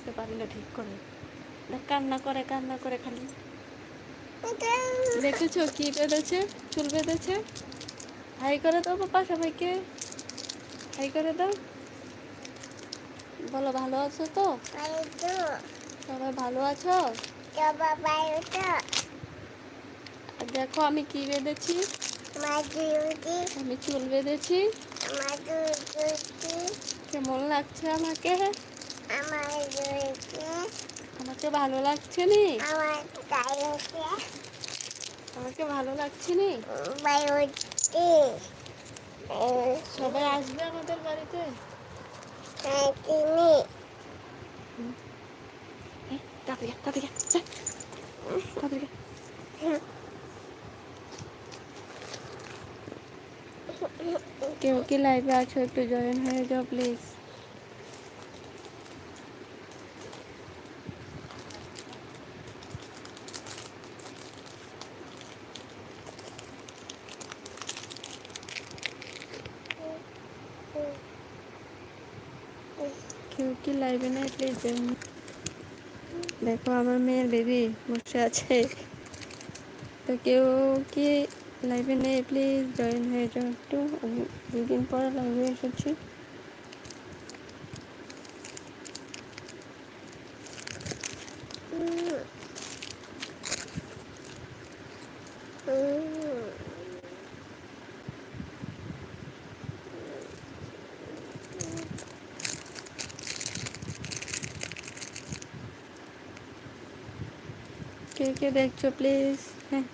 আসতে পারি না ঠিক করে। কান্না করে খালি। দেখেছো কি বেঁধেছে, চুল বেঁধেছে। হাই করে দাও বাবা সবাইকে, হাই করে দাও, বলো ভালো আছো তো? সবাই ভালো আছো? দেখো আমি কি বেঁধেছি, আমি চুল বেঁধেছি। কেমন লাগছে আমাকে? আমাকে ভালো লাগছে নি? আমাকে ভালো লাগছে নি? সবাই আসবে আমাদের বাড়িতে। কেউ কি লাইভে আছো একটু জয়েন হয়ে যাও প্লিজ। কেউ কি লাইভে নেই প্লিজ জয়েন। দেখো আমার মেয়ের বেবি বসে আছে, তো কেউ কি লাইভে নেই প্লিজ জয়েন হয়ে যাও একটু। আমি দুদিন পরে লাইভে এসেছি। কে কে দেখছো প্লিজ? হ্যাঁ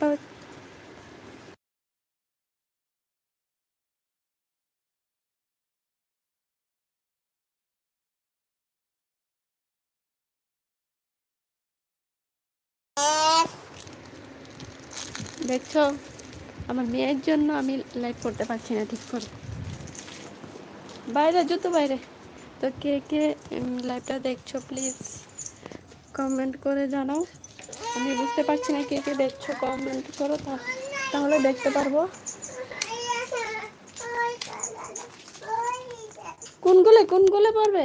দেখছো, আমার মেয়ের জন্য আমি লাইভ করতে পারছি না ঠিক করে। বাইরে জুতো বাইরে। তো কে কে লাইভটা দেখছো প্লিজ কমেন্ট করে জানাও। আমি বুঝতে পারছি না কে কে দেখছো, কমেন্ট করো তাহলে দেখতে পারবো। কোনগুলো পড়বে?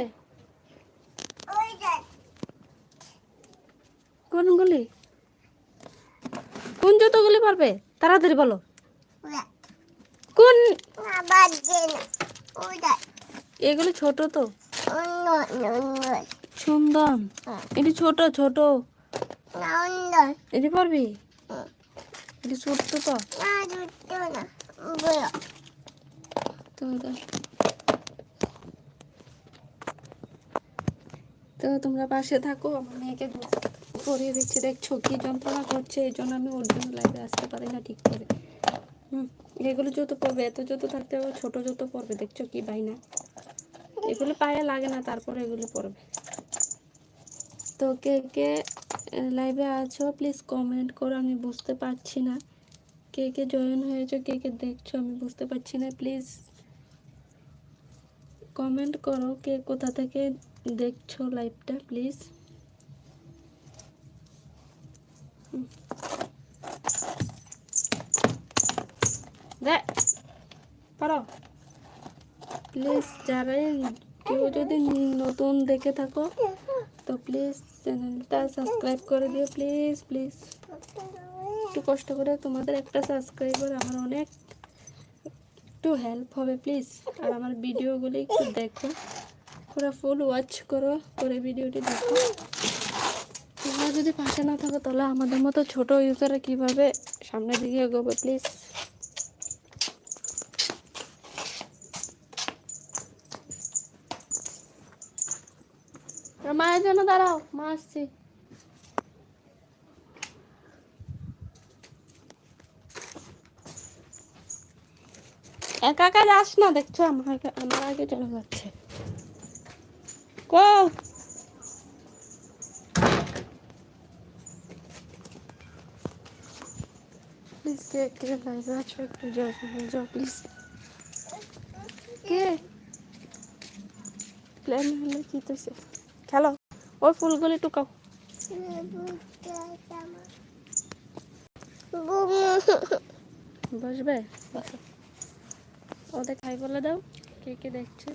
কোনগুলি? কোন জুতোগুলি পড়বে তাড়াতাড়ি বলো। কোন? এগুলো ছোট তো। সুন্দর, এটি ছোট ছোট। এটি পড়বি? এটি ছোট তো। তো তোমরা পাশে থাকো, আমার মেয়েকে করিয়ে দিচ্ছি। দেখছো কি যন্ত্রণা করছে, এই জন্য আমি ওর জন্য লাইভে আসতে পারি না ঠিক করে। এগুলো জুতো পরবে, এত জুতো থাকতে ছোট জুতো পরবে। দেখছো কি বাইনা, এগুলো পায়ে লাগে না, তারপরে এগুলো পরবে। তো কে কে লাইভে আছো প্লিজ কমেন্ট করো, আমি বুঝতে পারছি না কে কে জয়েন হয়েছো, কে কে দেখছো আমি বুঝতে পারছি না। প্লিজ কমেন্ট করো কে কোথা থেকে দেখছো লাইভটা প্লিজ। পারো প্লিজ, যারাই কেউ যদি নতুন দেখে থাকো তো প্লিজ চ্যানেলটা সাবস্ক্রাইব করে দিও প্লিজ প্লিজ। একটু কষ্ট করে, তোমাদের একটা সাবস্ক্রাইবার আমার অনেক একটু হেল্প হবে প্লিজ। আর আমার ভিডিওগুলি একটু দেখো, পুরো ফুল ওয়াচ করো, করে ভিডিওটি দেখো। তোমরা যদি পাশে না থাকো তাহলে আমাদের মতো ছোট ইউজাররা কীভাবে সামনের দিকে এগোবে প্লিজ। মায়ের জন্য দাঁড়াও, মা আসছি। একা একা যাস না, দেখছো আমার আগে চলে যাচ্ছে। কো প্লিজ কে কে লাইভে আছো একটু যাও প্লিজ। কে প্ল্যান হলে কি তো খেলো, ওই ফুলগুলি টুকাও। বসবে, ওদের খাই বলে দাও কে কে দেখছে।